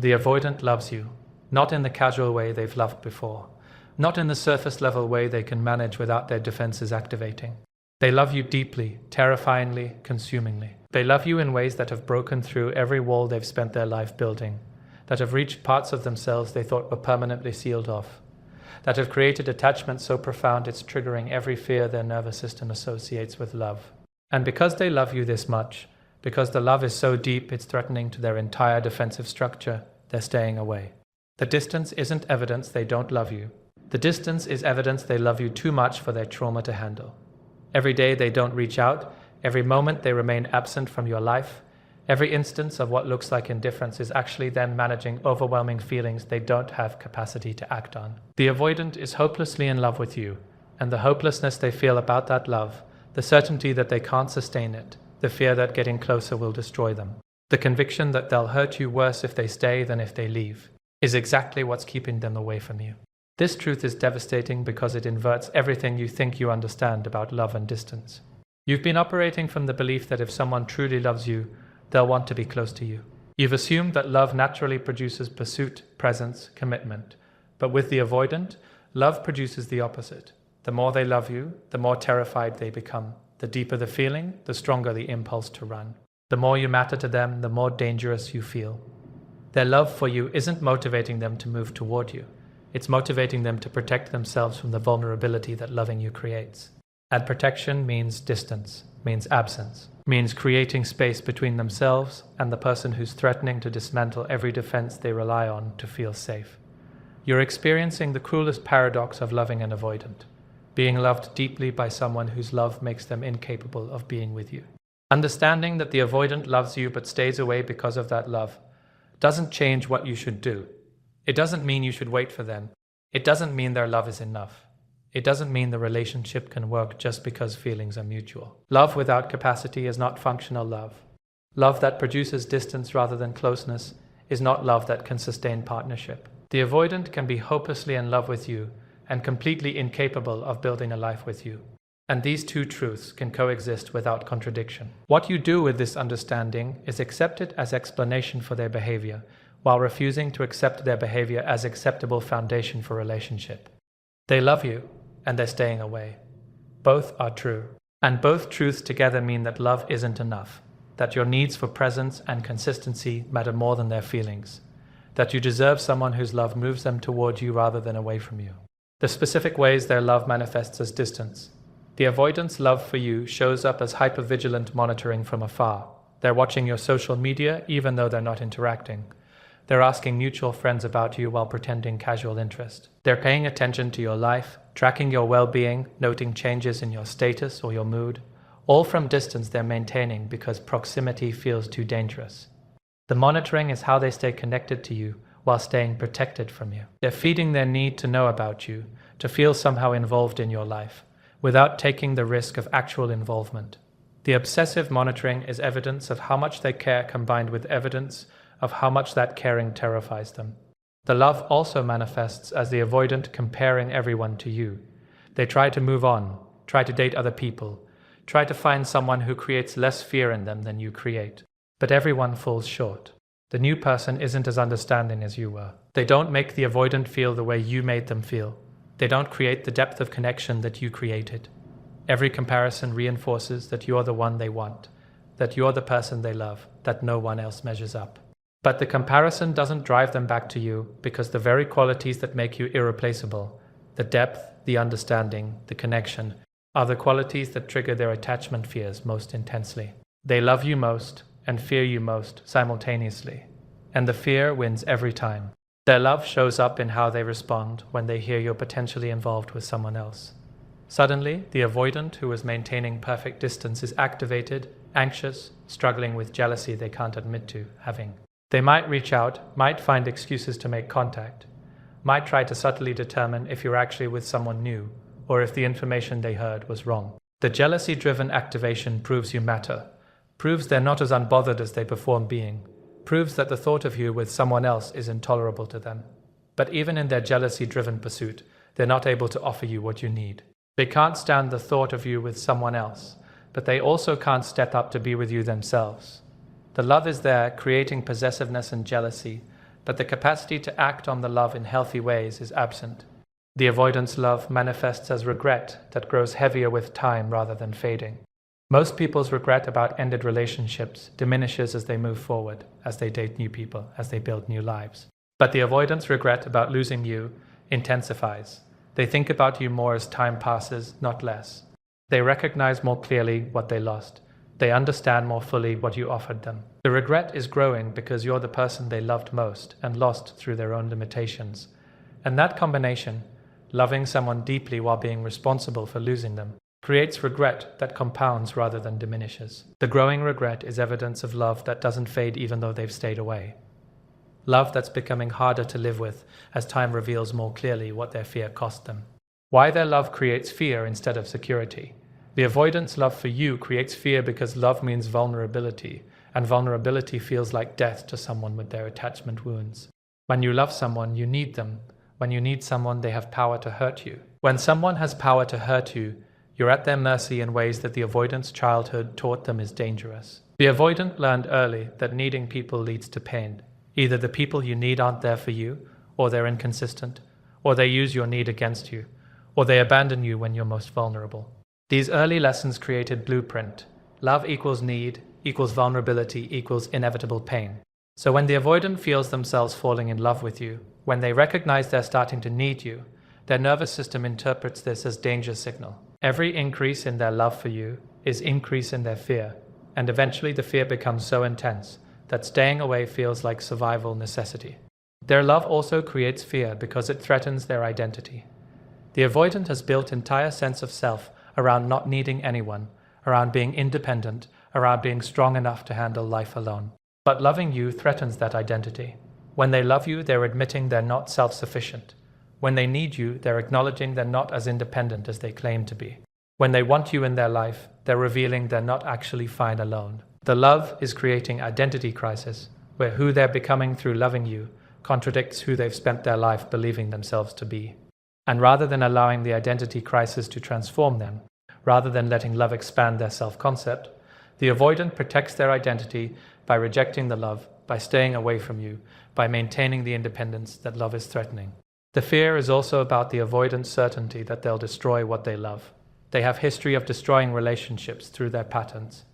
The avoidant loves you, not in the casual way they've loved before, not in the surface level way they can manage without their defenses activating. They love you deeply, terrifyingly, consumingly. They love you in ways that have broken through every wall they've spent their life building, that have reached parts of themselves they thought were permanently sealed off, that have created attachment so profound it's triggering every fear their nervous system associates with love. And because they love you this much, because the love is so deep it's threatening to their entire defensive structure, they're staying away. The distance isn't evidence they don't love you. The distance is evidence they love you too much for their trauma to handle. Every day they don't reach out, every moment they remain absent from your life, every instance of what looks like indifference is actually them managing overwhelming feelings they don't have capacity to act on. The avoidant is hopelessly in love with you, and the hopelessness they feel about that love, the certainty that they can't sustain it, the fear that getting closer will destroy them, the conviction that they'll hurt you worse if they stay than if they leave, is exactly what's keeping them away from you. This truth is devastating because it inverts everything you think you understand about love and distance. You've been operating from the belief that if someone truly loves you, they'll want to be close to you. You've assumed that love naturally produces pursuit, presence, commitment. But with the avoidant, love produces the opposite. The more they love you, the more terrified they become. The deeper the feeling, the stronger the impulse to run. The more you matter to them, the more dangerous you feel. Their love for you isn't motivating them to move toward you. It's motivating them to protect themselves from the vulnerability that loving you creates. And protection means distance, means absence, means creating space between themselves and the person who's threatening to dismantle every defense they rely on to feel safe. You're experiencing the cruelest paradox of loving an avoidant, being loved deeply by someone whose love makes them incapable of being with you. Understanding that the avoidant loves you but stays away because of that love doesn't change what you should do. It doesn't mean you should wait for them. It doesn't mean their love is enough. It doesn't mean the relationship can work just because feelings are mutual. Love without capacity is not functional love. Love that produces distance rather than closeness is not love that can sustain partnership. The avoidant can be hopelessly in love with you and completely incapable of building a life with you. And these two truths can coexist without contradiction. What you do with this understanding is accept it as explanation for their behavior, while refusing to accept their behavior as acceptable foundation for relationship. They love you, and they're staying away. Both are true. And both truths together mean that love isn't enough, that your needs for presence and consistency matter more than their feelings, that you deserve someone whose love moves them toward you rather than away from you. The specific ways their love manifests as distance. The avoidant's love for you shows up as hypervigilant monitoring from afar. They're watching your social media even though they're not interacting. They're asking mutual friends about you while pretending casual interest. They're paying attention to your life, tracking your well-being, noting changes in your status or your mood, all from distance they're maintaining because proximity feels too dangerous. The monitoring is how they stay connected to you while staying protected from you. They're feeding their need to know about you, to feel somehow involved in your life, without taking the risk of actual involvement. The obsessive monitoring is evidence of how much they care combined with evidence of how much that caring terrifies them. The love also manifests as the avoidant comparing everyone to you. They try to move on, try to date other people, try to find someone who creates less fear in them than you create. But everyone falls short. The new person isn't as understanding as you were. They don't make the avoidant feel the way you made them feel. They don't create the depth of connection that you created. Every comparison reinforces that you're the one they want, that you're the person they love, that no one else measures up. But the comparison doesn't drive them back to you because the very qualities that make you irreplaceable, the depth, the understanding, the connection, are the qualities that trigger their attachment fears most intensely. They love you most and fear you most simultaneously, and the fear wins every time. Their love shows up in how they respond when they hear you're potentially involved with someone else. Suddenly, the avoidant who is maintaining perfect distance is activated, anxious, struggling with jealousy they can't admit to having. They might reach out, might find excuses to make contact, might try to subtly determine if you're actually with someone new or if the information they heard was wrong. The jealousy-driven activation proves you matter, proves they're not as unbothered as they perform being, proves that the thought of you with someone else is intolerable to them. But even in their jealousy-driven pursuit, they're not able to offer you what you need. They can't stand the thought of you with someone else, but they also can't step up to be with you themselves. The love is there, creating possessiveness and jealousy, but the capacity to act on the love in healthy ways is absent. The avoidance love manifests as regret that grows heavier with time rather than fading. Most people's regret about ended relationships diminishes as they move forward, as they date new people, as they build new lives. But the avoidance regret about losing you intensifies. They think about you more as time passes, not less. They recognize more clearly what they lost. They understand more fully what you offered them. The regret is growing because you're the person they loved most and lost through their own limitations. And that combination, loving someone deeply while being responsible for losing them, creates regret that compounds rather than diminishes. The growing regret is evidence of love that doesn't fade even though they've stayed away. Love that's becoming harder to live with as time reveals more clearly what their fear cost them. Why their love creates fear instead of security. The avoidance love for you creates fear because love means vulnerability, and vulnerability feels like death to someone with their attachment wounds. When you love someone, you need them. When you need someone, they have power to hurt you. When someone has power to hurt you, you're at their mercy in ways that the avoidance childhood taught them is dangerous. The avoidant learned early that needing people leads to pain. Either the people you need aren't there for you, or they're inconsistent, or they use your need against you, or they abandon you when you're most vulnerable. These early lessons created blueprint. Love equals need, equals vulnerability, equals inevitable pain. So when the avoidant feels themselves falling in love with you, when they recognize they're starting to need you, their nervous system interprets this as danger signal. Every increase in their love for you is increase in their fear, and eventually the fear becomes so intense that staying away feels like survival necessity. Their love also creates fear because it threatens their identity. The avoidant has built an entire sense of self around not needing anyone, around being independent, around being strong enough to handle life alone. But loving you threatens that identity. When they love you, they're admitting they're not self-sufficient. When they need you, they're acknowledging they're not as independent as they claim to be. When they want you in their life, they're revealing they're not actually fine alone. The love is creating identity crisis, where who they're becoming through loving you contradicts who they've spent their life believing themselves to be. And rather than allowing the identity crisis to transform them, rather than letting love expand their self-concept, the avoidant protects their identity by rejecting the love, by staying away from you, by maintaining the independence that love is threatening. The fear is also about the avoidant's certainty that they'll destroy what they love. They have history of destroying relationships through their patterns.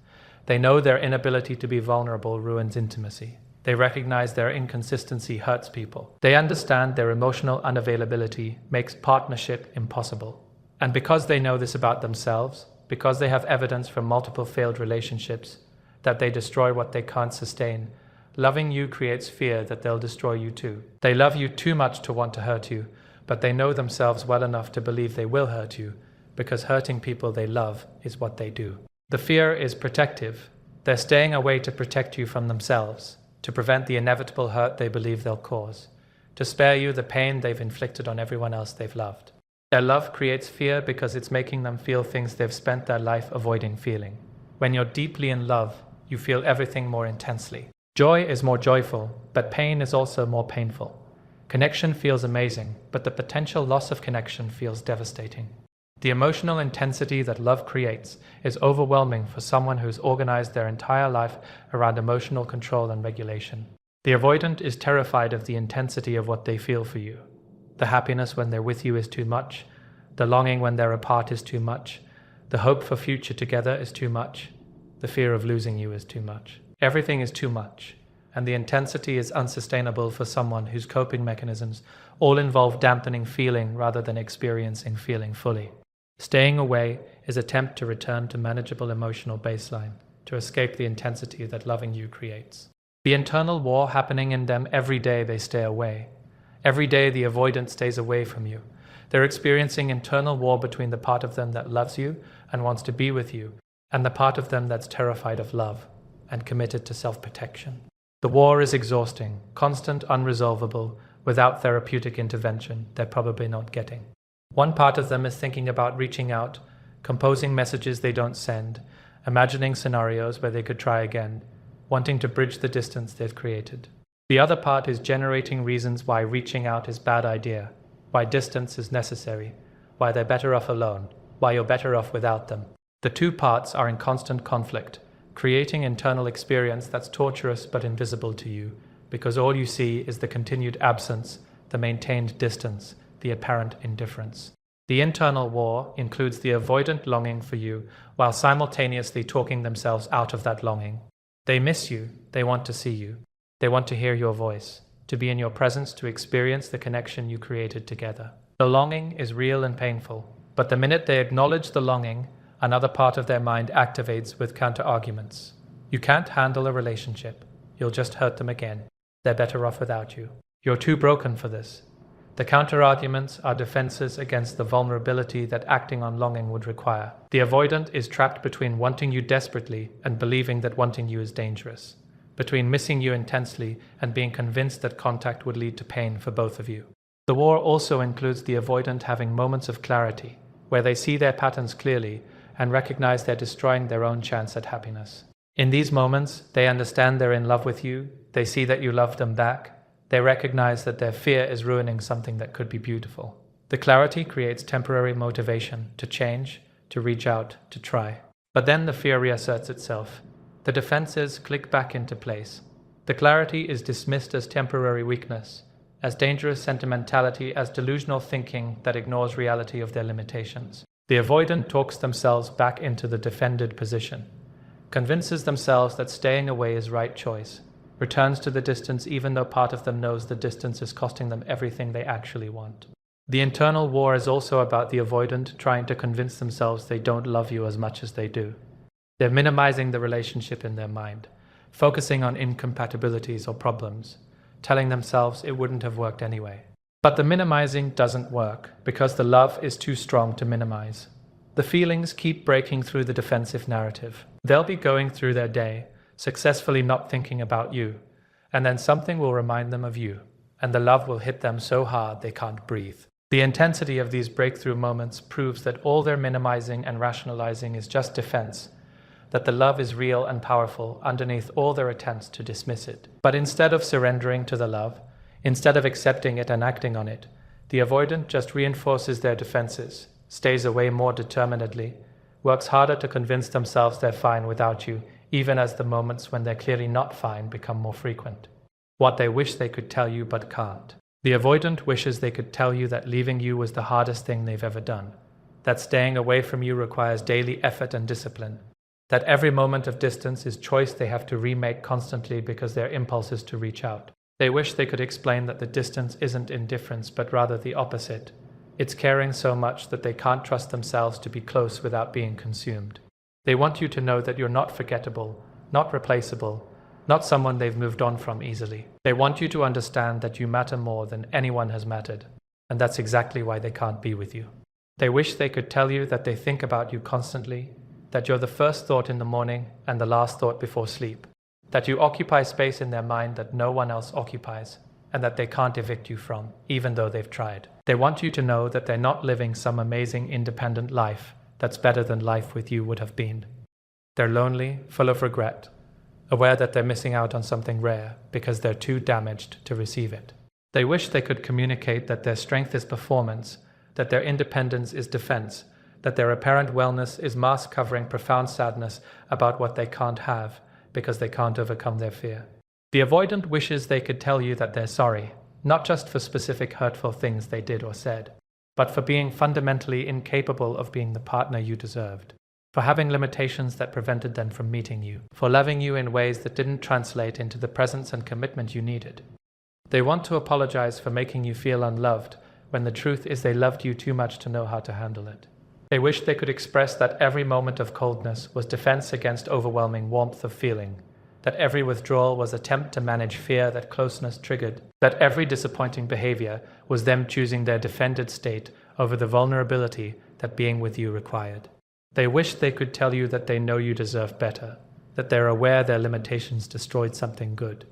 They know their inability to be vulnerable ruins intimacy. They recognize their inconsistency hurts people. They understand their emotional unavailability makes partnership impossible. And because they know this about themselves, because they have evidence from multiple failed relationships that they destroy what they can't sustain, loving you creates fear that they'll destroy you too. They love you too much to want to hurt you, but they know themselves well enough to believe they will hurt you, because hurting people they love is what they do. The fear is protective. They're staying away to protect you from themselves, to prevent the inevitable hurt they believe they'll cause, to spare you the pain they've inflicted on everyone else they've loved. Their love creates fear because it's making them feel things they've spent their life avoiding feeling. When you're deeply in love, you feel everything more intensely. Joy is more joyful, but pain is also more painful. Connection feels amazing, but the potential loss of connection feels devastating. The emotional intensity that love creates is overwhelming for someone who's organized their entire life around emotional control and regulation. The avoidant is terrified of the intensity of what they feel for you. The happiness when they're with you is too much. The longing when they're apart is too much. The hope for future together is too much. The fear of losing you is too much. Everything is too much, and the intensity is unsustainable for someone whose coping mechanisms all involve dampening feeling rather than experiencing feeling fully. Staying away is an attempt to return to manageable emotional baseline, to escape the intensity that loving you creates. The internal war happening in them every day they stay away. Every day the avoidant stays away from you. They're experiencing internal war between the part of them that loves you and wants to be with you, and the part of them that's terrified of love and committed to self-protection. The war is exhausting, constant, unresolvable. Without therapeutic intervention, they're probably not getting. One part of them is thinking about reaching out, composing messages they don't send, imagining scenarios where they could try again, wanting to bridge the distance they've created. The other part is generating reasons why reaching out is a bad idea, why distance is necessary, why they're better off alone, why you're better off without them. The two parts are in constant conflict, creating internal experience that's torturous but invisible to you, because all you see is the continued absence, the maintained distance, the apparent indifference. The internal war includes the avoidant longing for you while simultaneously talking themselves out of that longing. They miss you, they want to see you, they want to hear your voice, to be in your presence, to experience the connection you created together. The longing is real and painful, but the minute they acknowledge the longing, another part of their mind activates with counter-arguments. You can't handle a relationship. You'll just hurt them again. They're better off without you. You're too broken for this. The counter-arguments are defenses against the vulnerability that acting on longing would require. The avoidant is trapped between wanting you desperately and believing that wanting you is dangerous, between missing you intensely and being convinced that contact would lead to pain for both of you. The war also includes the avoidant having moments of clarity, where they see their patterns clearly and recognize they're destroying their own chance at happiness. In these moments, they understand they're in love with you, they see that you love them back, they recognize that their fear is ruining something that could be beautiful. The clarity creates temporary motivation to change, to reach out, to try. But then the fear reasserts itself. The defenses click back into place. The clarity is dismissed as temporary weakness, as dangerous sentimentality, as delusional thinking that ignores reality of their limitations. The avoidant talks themselves back into the defended position, convinces themselves that staying away is right choice, returns to the distance even though part of them knows the distance is costing them everything they actually want. The internal war is also about the avoidant trying to convince themselves they don't love you as much as they do. They're minimizing the relationship in their mind, focusing on incompatibilities or problems, telling themselves it wouldn't have worked anyway. But the minimizing doesn't work because the love is too strong to minimize. The feelings keep breaking through the defensive narrative. They'll be going through their day, successfully not thinking about you, and then something will remind them of you, and the love will hit them so hard they can't breathe. The intensity of these breakthrough moments proves that all their minimizing and rationalizing is just defense, that the love is real and powerful underneath all their attempts to dismiss it. But instead of surrendering to the love, instead of accepting it and acting on it, the avoidant just reinforces their defenses, stays away more determinedly, works harder to convince themselves they're fine without you, even as the moments when they're clearly not fine become more frequent. What they wish they could tell you but can't. The avoidant wishes they could tell you that leaving you was the hardest thing they've ever done, that staying away from you requires daily effort and discipline, that every moment of distance is choice they have to remake constantly because their impulse is to reach out. They wish they could explain that the distance isn't indifference but rather the opposite. It's caring so much that they can't trust themselves to be close without being consumed. They want you to know that you're not forgettable, not replaceable, not someone they've moved on from easily. They want you to understand that you matter more than anyone has mattered, and that's exactly why they can't be with you. They wish they could tell you that they think about you constantly, that you're the first thought in the morning and the last thought before sleep, that you occupy space in their mind that no one else occupies, and that they can't evict you from, even though they've tried. They want you to know that they're not living some amazing independent life that's better than life with you would have been. They're lonely, full of regret, aware that they're missing out on something rare because they're too damaged to receive it. They wish they could communicate that their strength is performance, that their independence is defense, that their apparent wellness is mask covering profound sadness about what they can't have because they can't overcome their fear. The avoidant wishes they could tell you that they're sorry, not just for specific hurtful things they did or said, but for being fundamentally incapable of being the partner you deserved, for having limitations that prevented them from meeting you, for loving you in ways that didn't translate into the presence and commitment you needed. They want to apologize for making you feel unloved when the truth is they loved you too much to know how to handle it. They wish they could express that every moment of coldness was defense against overwhelming warmth of feeling, that every withdrawal was attempt to manage fear that closeness triggered, that every disappointing behavior was them choosing their defended state over the vulnerability that being with you required. They wish they could tell you that they know you deserve better, that they're aware their limitations destroyed something good,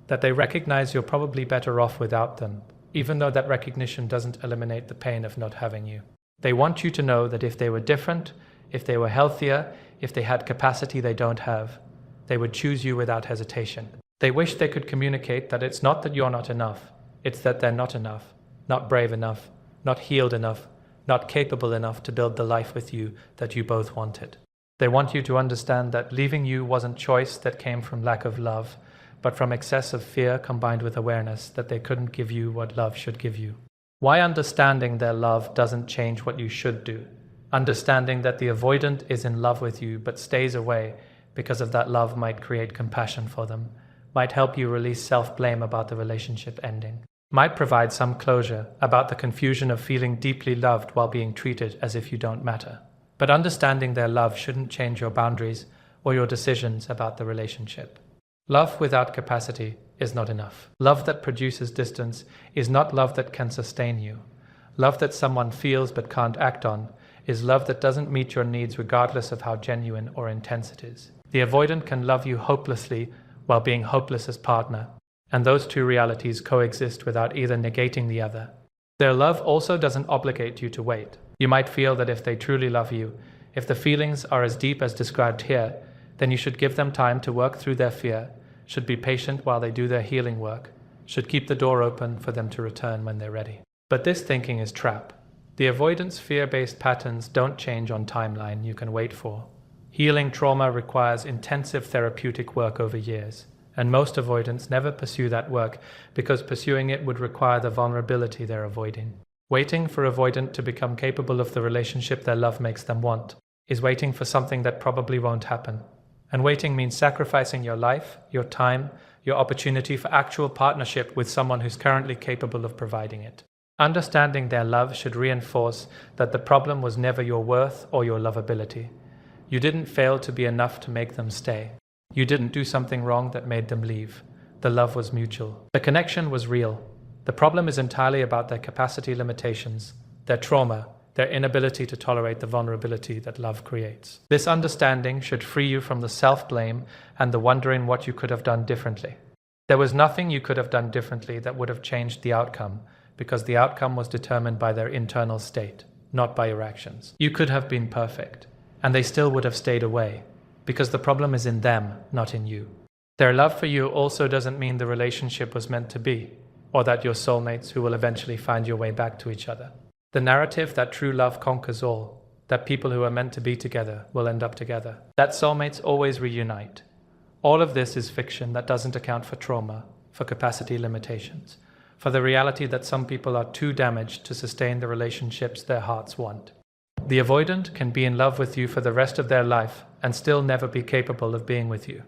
that they recognize you're probably better off without them, even though that recognition doesn't eliminate the pain of not having you. They want you to know that if they were different, if they were healthier, if they had capacity they don't have, they would choose you without hesitation. They wish they could communicate that it's not that you're not enough, it's that they're not enough, not brave enough, not healed enough, not capable enough to build the life with you that you both wanted. They want you to understand that leaving you wasn't choice that came from lack of love, but from excessive fear combined with awareness that they couldn't give you what love should give you. Why understanding their love doesn't change what you should do. Understanding that the avoidant is in love with you but stays away because of that love might create compassion for them, might help you release self-blame about the relationship ending, might provide some closure about the confusion of feeling deeply loved while being treated as if you don't matter. But understanding their love shouldn't change your boundaries or your decisions about the relationship. Love without capacity is not enough. Love that produces distance is not love that can sustain you. Love that someone feels but can't act on is love that doesn't meet your needs regardless of how genuine or intense it is. The avoidant can love you hopelessly while being hopeless as partner, and those two realities coexist without either negating the other. Their love also doesn't obligate you to wait. You might feel that if they truly love you, if the feelings are as deep as described here, then you should give them time to work through their fear, should be patient while they do their healing work, should keep the door open for them to return when they're ready. But this thinking is trap. The avoidance fear-based patterns don't change on timeline you can wait for. Healing trauma requires intensive therapeutic work over years, and most avoidants never pursue that work because pursuing it would require the vulnerability they're avoiding. Waiting for avoidant to become capable of the relationship their love makes them want is waiting for something that probably won't happen. And waiting means sacrificing your life, your time, your opportunity for actual partnership with someone who's currently capable of providing it. Understanding their love should reinforce that the problem was never your worth or your lovability. You didn't fail to be enough to make them stay. You didn't do something wrong that made them leave. The love was mutual. The connection was real. The problem is entirely about their capacity limitations, their trauma, their inability to tolerate the vulnerability that love creates. This understanding should free you from the self-blame and the wondering what you could have done differently. There was nothing you could have done differently that would have changed the outcome, because the outcome was determined by their internal state, not by your actions. You could have been perfect, and they still would have stayed away, because the problem is in them, not in you. Their love for you also doesn't mean the relationship was meant to be, or that you're soulmates who will eventually find your way back to each other. The narrative that true love conquers all, that people who are meant to be together will end up together, that soulmates always reunite. All of this is fiction that doesn't account for trauma, for capacity limitations, for the reality that some people are too damaged to sustain the relationships their hearts want. The avoidant can be in love with you for the rest of their life and still never be capable of being with you,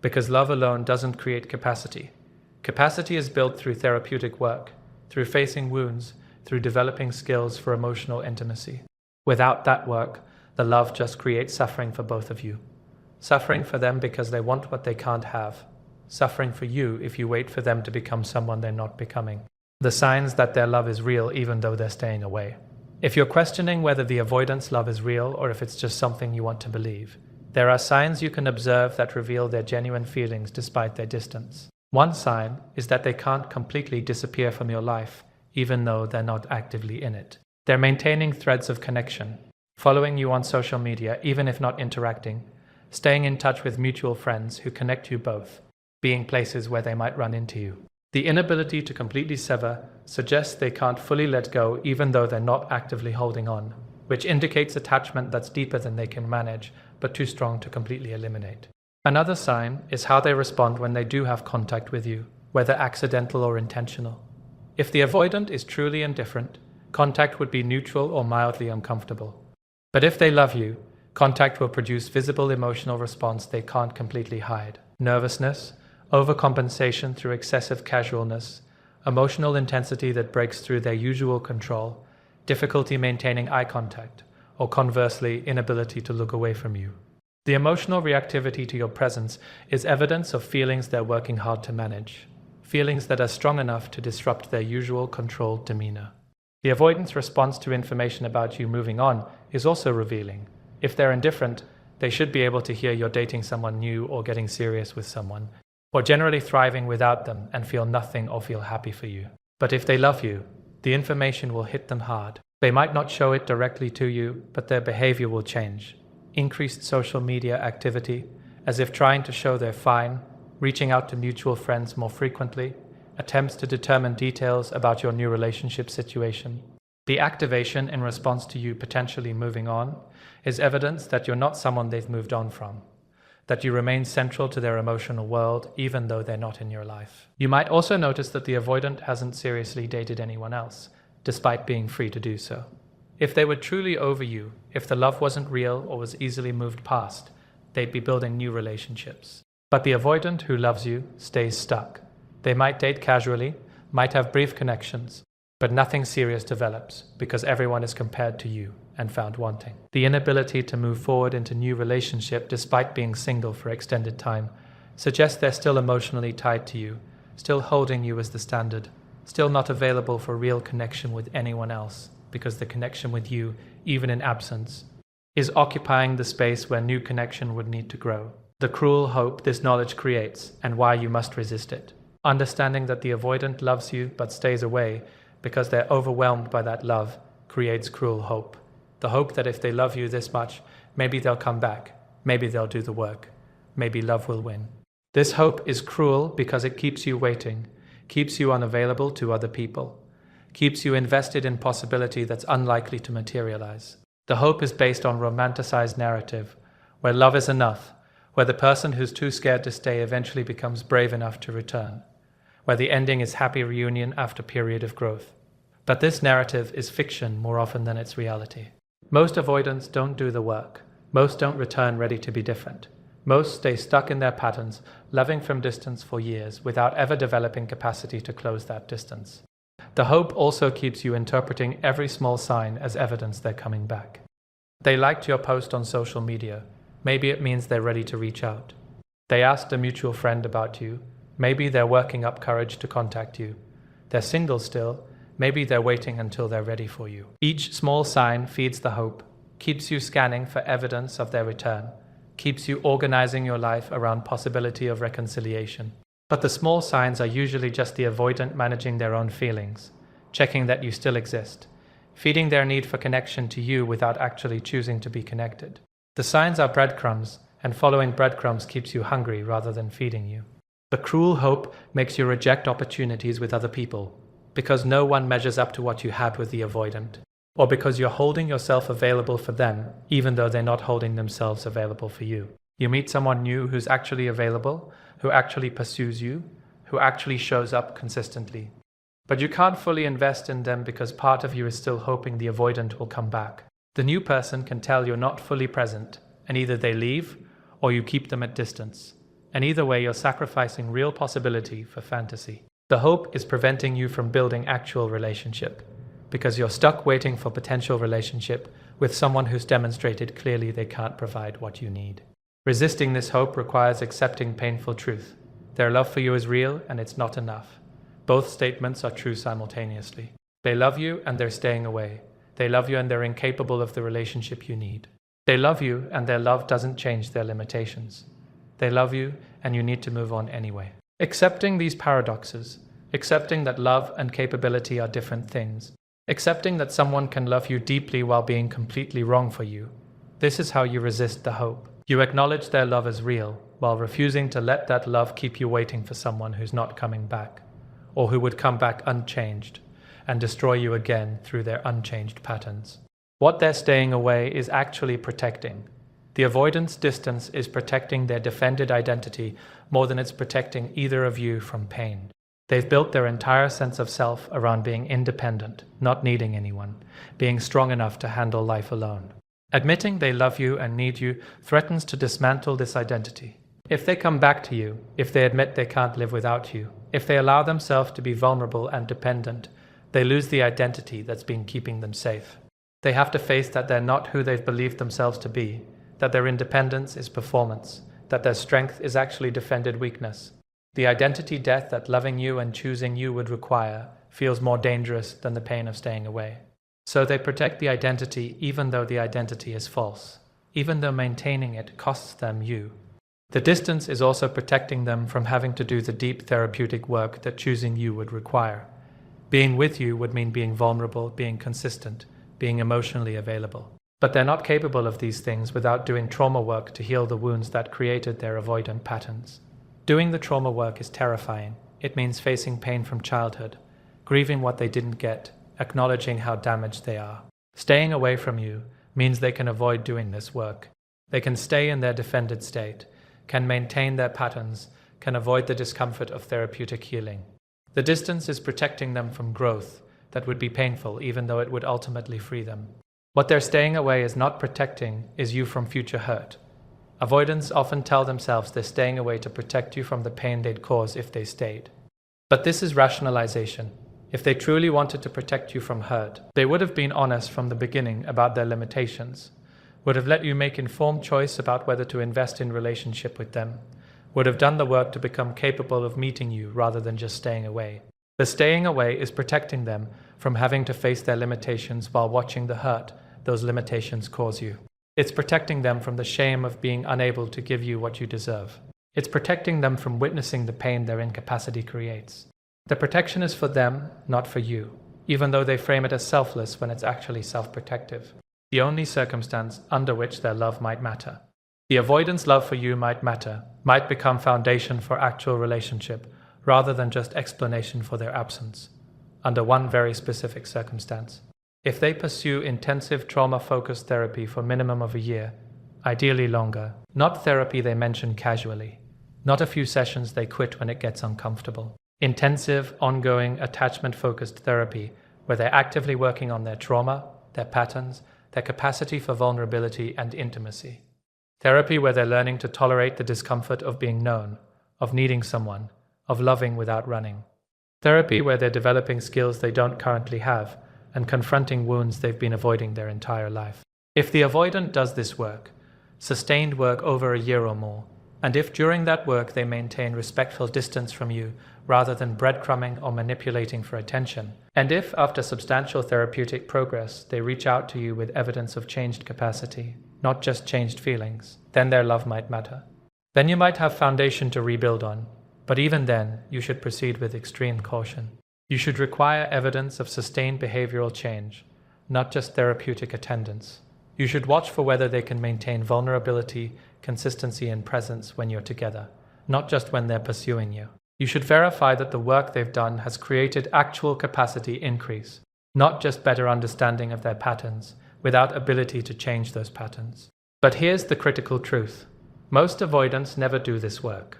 because love alone doesn't create capacity. Capacity is built through therapeutic work, through facing wounds, through developing skills for emotional intimacy. Without that work, the love just creates suffering for both of you. Suffering for them because they want what they can't have. Suffering for you if you wait for them to become someone they're not becoming. The signs that their love is real even though they're staying away. If you're questioning whether the avoidance love is real or if it's just something you want to believe, there are signs you can observe that reveal their genuine feelings despite their distance. One sign is that they can't completely disappear from your life, even though they're not actively in it. They're maintaining threads of connection, following you on social media even if not interacting, staying in touch with mutual friends who connect you both, being places where they might run into you. The inability to completely sever suggests they can't fully let go even though they're not actively holding on, which indicates attachment that's deeper than they can manage, but too strong to completely eliminate. Another sign is how they respond when they do have contact with you, whether accidental or intentional. If the avoidant is truly indifferent, contact would be neutral or mildly uncomfortable. But if they love you, contact will produce visible emotional response they can't completely hide. Nervousness, overcompensation through excessive casualness, emotional intensity that breaks through their usual control, difficulty maintaining eye contact, or conversely, inability to look away from you. The emotional reactivity to your presence is evidence of feelings they're working hard to manage. Feelings that are strong enough to disrupt their usual controlled demeanor. The avoidance response to information about you moving on is also revealing. If they're indifferent, they should be able to hear you're dating someone new or getting serious with someone, or generally thriving without them and feel nothing or feel happy for you. But if they love you, the information will hit them hard. They might not show it directly to you, but their behavior will change. Increased social media activity, as if trying to show they're fine, reaching out to mutual friends more frequently, attempts to determine details about your new relationship situation. The activation in response to you potentially moving on is evidence that you're not someone they've moved on from. that you remain central to their emotional world even though they're not in your life. You might also notice that the avoidant hasn't seriously dated anyone else, despite being free to do so. If they were truly over you, if the love wasn't real or was easily moved past, they'd be building new relationships. But the avoidant who loves you stays stuck. They might date casually, might have brief connections, but nothing serious develops because everyone is compared to you and found wanting. The inability to move forward into new relationship despite being single for extended time suggests they're still emotionally tied to you, still holding you as the standard, still not available for real connection with anyone else because the connection with you, even in absence, is occupying the space where new connection would need to grow. The cruel hope this knowledge creates and why you must resist it. Understanding that the avoidant loves you but stays away because they're overwhelmed by that love creates cruel hope. The hope that if they love you this much, maybe they'll come back, maybe they'll do the work, maybe love will win. This hope is cruel because it keeps you waiting, keeps you unavailable to other people, keeps you invested in possibility that's unlikely to materialize. The hope is based on romanticized narrative, where love is enough, where the person who's too scared to stay eventually becomes brave enough to return, where the ending is happy reunion after period of growth. But this narrative is fiction more often than it's reality. Most avoidants don't do the work. Most don't return ready to be different. Most stay stuck in their patterns, loving from distance for years without ever developing capacity to close that distance. The hope also keeps you interpreting every small sign as evidence they're coming back. They liked your post on social media. Maybe it means they're ready to reach out. They asked a mutual friend about you. Maybe they're working up courage to contact you. They're single still. Maybe they're waiting until they're ready for you. Each small sign feeds the hope, keeps you scanning for evidence of their return, keeps you organizing your life around possibility of reconciliation. But the small signs are usually just the avoidant managing their own feelings, checking that you still exist, feeding their need for connection to you without actually choosing to be connected. The signs are breadcrumbs, and following breadcrumbs keeps you hungry rather than feeding you. The cruel hope makes you reject opportunities with other people, because no one measures up to what you had with the avoidant, or because you're holding yourself available for them, even though they're not holding themselves available for you. You meet someone new who's actually available, who actually pursues you, who actually shows up consistently. But you can't fully invest in them because part of you is still hoping the avoidant will come back. The new person can tell you're not fully present, and either they leave or you keep them at distance. And either way, you're sacrificing real possibility for fantasy. The hope is preventing you from building actual relationship, because you're stuck waiting for potential relationship with someone who's demonstrated clearly they can't provide what you need. Resisting this hope requires accepting painful truth. Their love for you is real and it's not enough. Both statements are true simultaneously. They love you and they're staying away. They love you and they're incapable of the relationship you need. They love you and their love doesn't change their limitations. They love you and you need to move on anyway. Accepting these paradoxes, accepting that love and capability are different things, accepting that someone can love you deeply while being completely wrong for you, this is how you resist the hope. You acknowledge their love as real, while refusing to let that love keep you waiting for someone who's not coming back, or who would come back unchanged, and destroy you again through their unchanged patterns. What they're staying away is actually protecting. The avoidance distance is protecting their defended identity more than it's protecting either of you from pain. They've built their entire sense of self around being independent, not needing anyone, being strong enough to handle life alone. Admitting they love you and need you threatens to dismantle this identity. If they come back to you, if they admit they can't live without you, if they allow themselves to be vulnerable and dependent, they lose the identity that's been keeping them safe. They have to face that they're not who they've believed themselves to be, that their independence is performance, that their strength is actually defended weakness. The identity death that loving you and choosing you would require feels more dangerous than the pain of staying away. So they protect the identity even though the identity is false, even though maintaining it costs them you. The distance is also protecting them from having to do the deep therapeutic work that choosing you would require. Being with you would mean being vulnerable, being consistent, being emotionally available. But they're not capable of these things without doing trauma work to heal the wounds that created their avoidant patterns. Doing the trauma work is terrifying. It means facing pain from childhood, grieving what they didn't get, acknowledging how damaged they are. Staying away from you means they can avoid doing this work. They can stay in their defended state, can maintain their patterns, can avoid the discomfort of therapeutic healing. The distance is protecting them from growth that would be painful, even though it would ultimately free them. What they're staying away is not protecting is you from future hurt. Avoidants often tell themselves they're staying away to protect you from the pain they'd cause if they stayed. But this is rationalization. If they truly wanted to protect you from hurt, they would have been honest from the beginning about their limitations, would have let you make informed choice about whether to invest in relationship with them, would have done the work to become capable of meeting you rather than just staying away. The staying away is protecting them from having to face their limitations while watching the hurt those limitations cause you. It's protecting them from the shame of being unable to give you what you deserve. It's protecting them from witnessing the pain their incapacity creates. The protection is for them, not for you, even though they frame it as selfless when it's actually self-protective. The only circumstance under which their love might matter. The avoidance love for you might matter, might become foundation for actual relationship, rather than just explanation for their absence, under one very specific circumstance. If they pursue intensive trauma-focused therapy for minimum of a year, ideally longer, not therapy they mention casually, not a few sessions they quit when it gets uncomfortable. Intensive, ongoing, attachment-focused therapy where they're actively working on their trauma, their patterns, their capacity for vulnerability and intimacy. Therapy where they're learning to tolerate the discomfort of being known, of needing someone, of loving without running. Therapy where they're developing skills they don't currently have and confronting wounds they've been avoiding their entire life. If the avoidant does this work, sustained work over a year or more, and if during that work they maintain respectful distance from you rather than breadcrumbing or manipulating for attention, and if after substantial therapeutic progress they reach out to you with evidence of changed capacity, not just changed feelings, then their love might matter. Then you might have foundation to rebuild on, but even then you should proceed with extreme caution. You should require evidence of sustained behavioral change, not just therapeutic attendance. You should watch for whether they can maintain vulnerability, consistency, and presence when you're together, not just when they're pursuing you. You should verify that the work they've done has created actual capacity increase, not just better understanding of their patterns, without ability to change those patterns. But here's the critical truth. Most avoidants never do this work.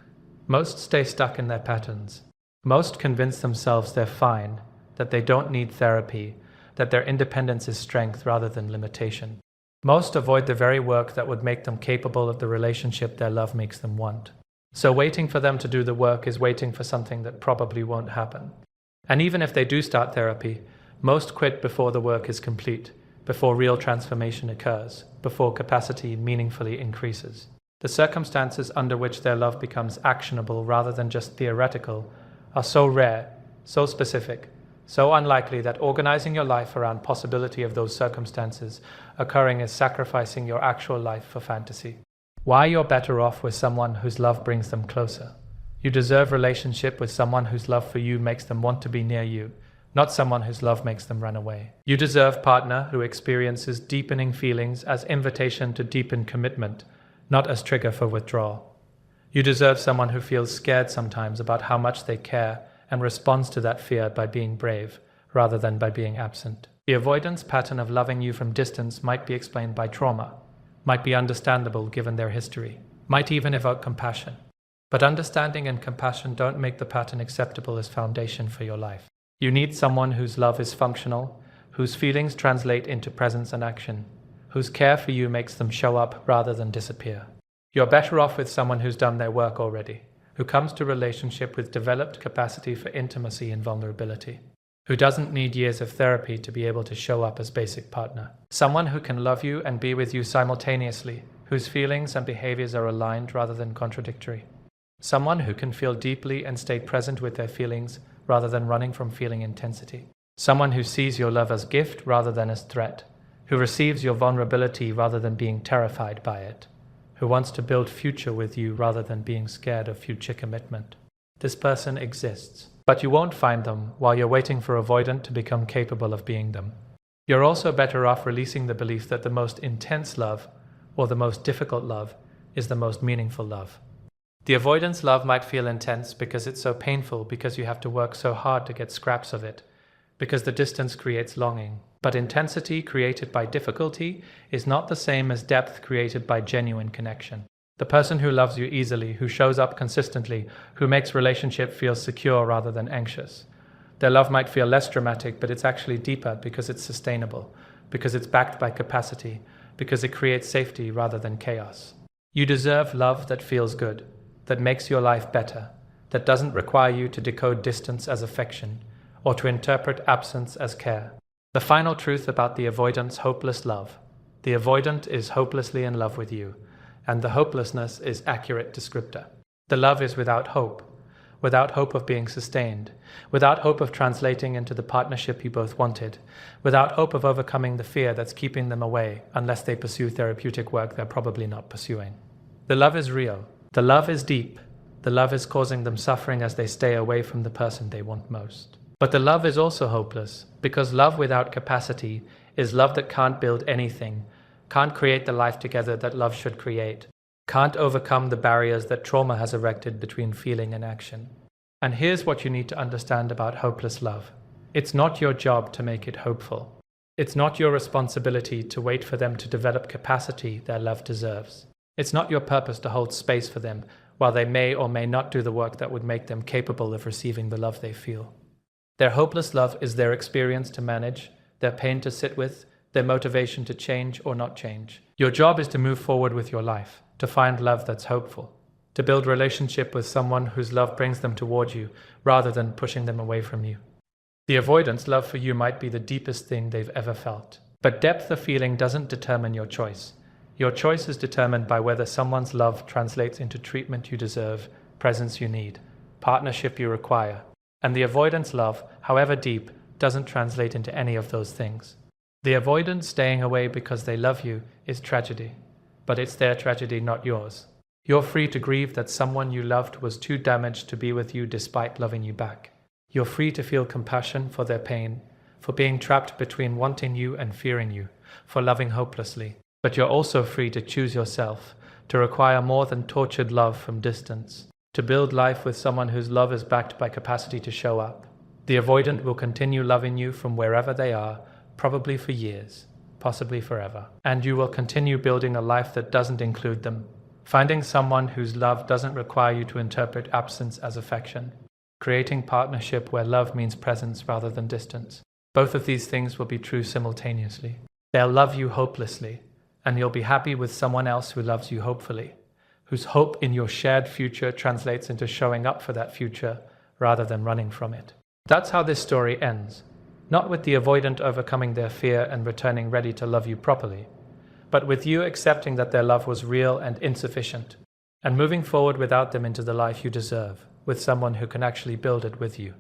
Most stay stuck in their patterns. Most convince themselves they're fine, that they don't need therapy, that their independence is strength rather than limitation. Most avoid the very work that would make them capable of the relationship their love makes them want. So waiting for them to do the work is waiting for something that probably won't happen. And even if they do start therapy, most quit before the work is complete, before real transformation occurs, before capacity meaningfully increases. The circumstances under which their love becomes actionable rather than just theoretical are so rare, so specific, so unlikely that organizing your life around possibility of those circumstances occurring is sacrificing your actual life for fantasy. Why you're better off with someone whose love brings them closer. You deserve relationship with someone whose love for you makes them want to be near you, not someone whose love makes them run away. You deserve partner who experiences deepening feelings as invitation to deepen commitment, not as trigger for withdrawal. You deserve someone who feels scared sometimes about how much they care and responds to that fear by being brave rather than by being absent. The avoidance pattern of loving you from distance might be explained by trauma, might be understandable given their history, might even evoke compassion. But understanding and compassion don't make the pattern acceptable as foundation for your life. You need someone whose love is functional, whose feelings translate into presence and action, whose care for you makes them show up rather than disappear. You're better off with someone who's done their work already, who comes to relationship with developed capacity for intimacy and vulnerability, who doesn't need years of therapy to be able to show up as basic partner. Someone who can love you and be with you simultaneously, whose feelings and behaviors are aligned rather than contradictory. Someone who can feel deeply and stay present with their feelings rather than running from feeling intensity. Someone who sees your love as gift rather than as threat, who receives your vulnerability rather than being terrified by it, who wants to build future with you rather than being scared of future commitment. This person exists, but you won't find them while you're waiting for avoidant to become capable of being them. You're also better off releasing the belief that the most intense love, or the most difficult love, is the most meaningful love. The avoidance love might feel intense because it's so painful, because you have to work so hard to get scraps of it, because the distance creates longing. But intensity created by difficulty is not the same as depth created by genuine connection. The person who loves you easily, who shows up consistently, who makes relationship feel secure rather than anxious. Their love might feel less dramatic, but it's actually deeper because it's sustainable, because it's backed by capacity, because it creates safety rather than chaos. You deserve love that feels good, that makes your life better, that doesn't require you to decode distance as affection or to interpret absence as care. The final truth about the avoidant's hopeless love. The avoidant is hopelessly in love with you, and the hopelessness is accurate descriptor. The love is without hope of being sustained, without hope of translating into the partnership you both wanted, without hope of overcoming the fear that's keeping them away unless they pursue therapeutic work they're probably not pursuing. The love is real. The love is deep. The love is causing them suffering as they stay away from the person they want most. But the love is also hopeless, because love without capacity is love that can't build anything, can't create the life together that love should create, can't overcome the barriers that trauma has erected between feeling and action. And here's what you need to understand about hopeless love. It's not your job to make it hopeful. It's not your responsibility to wait for them to develop capacity their love deserves. It's not your purpose to hold space for them while they may or may not do the work that would make them capable of receiving the love they feel. Their hopeless love is their experience to manage, their pain to sit with, their motivation to change or not change. Your job is to move forward with your life, to find love that's hopeful, to build relationship with someone whose love brings them toward you rather than pushing them away from you. The avoidant's love for you might be the deepest thing they've ever felt. But depth of feeling doesn't determine your choice. Your choice is determined by whether someone's love translates into treatment you deserve, presence you need, partnership you require. And the avoidant's love, however deep, doesn't translate into any of those things. The avoidant staying away because they love you is tragedy, but it's their tragedy, not yours. You're free to grieve that someone you loved was too damaged to be with you despite loving you back. You're free to feel compassion for their pain, for being trapped between wanting you and fearing you, for loving hopelessly. But you're also free to choose yourself, to require more than tortured love from distance, to build life with someone whose love is backed by capacity to show up. The avoidant will continue loving you from wherever they are, probably for years, possibly forever. And you will continue building a life that doesn't include them, finding someone whose love doesn't require you to interpret absence as affection, creating partnership where love means presence rather than distance. Both of these things will be true simultaneously. They'll love you hopelessly, and you'll be happy with someone else who loves you hopefully, whose hope in your shared future translates into showing up for that future rather than running from it. That's how this story ends, not with the avoidant overcoming their fear and returning ready to love you properly, but with you accepting that their love was real and insufficient, and moving forward without them into the life you deserve, with someone who can actually build it with you.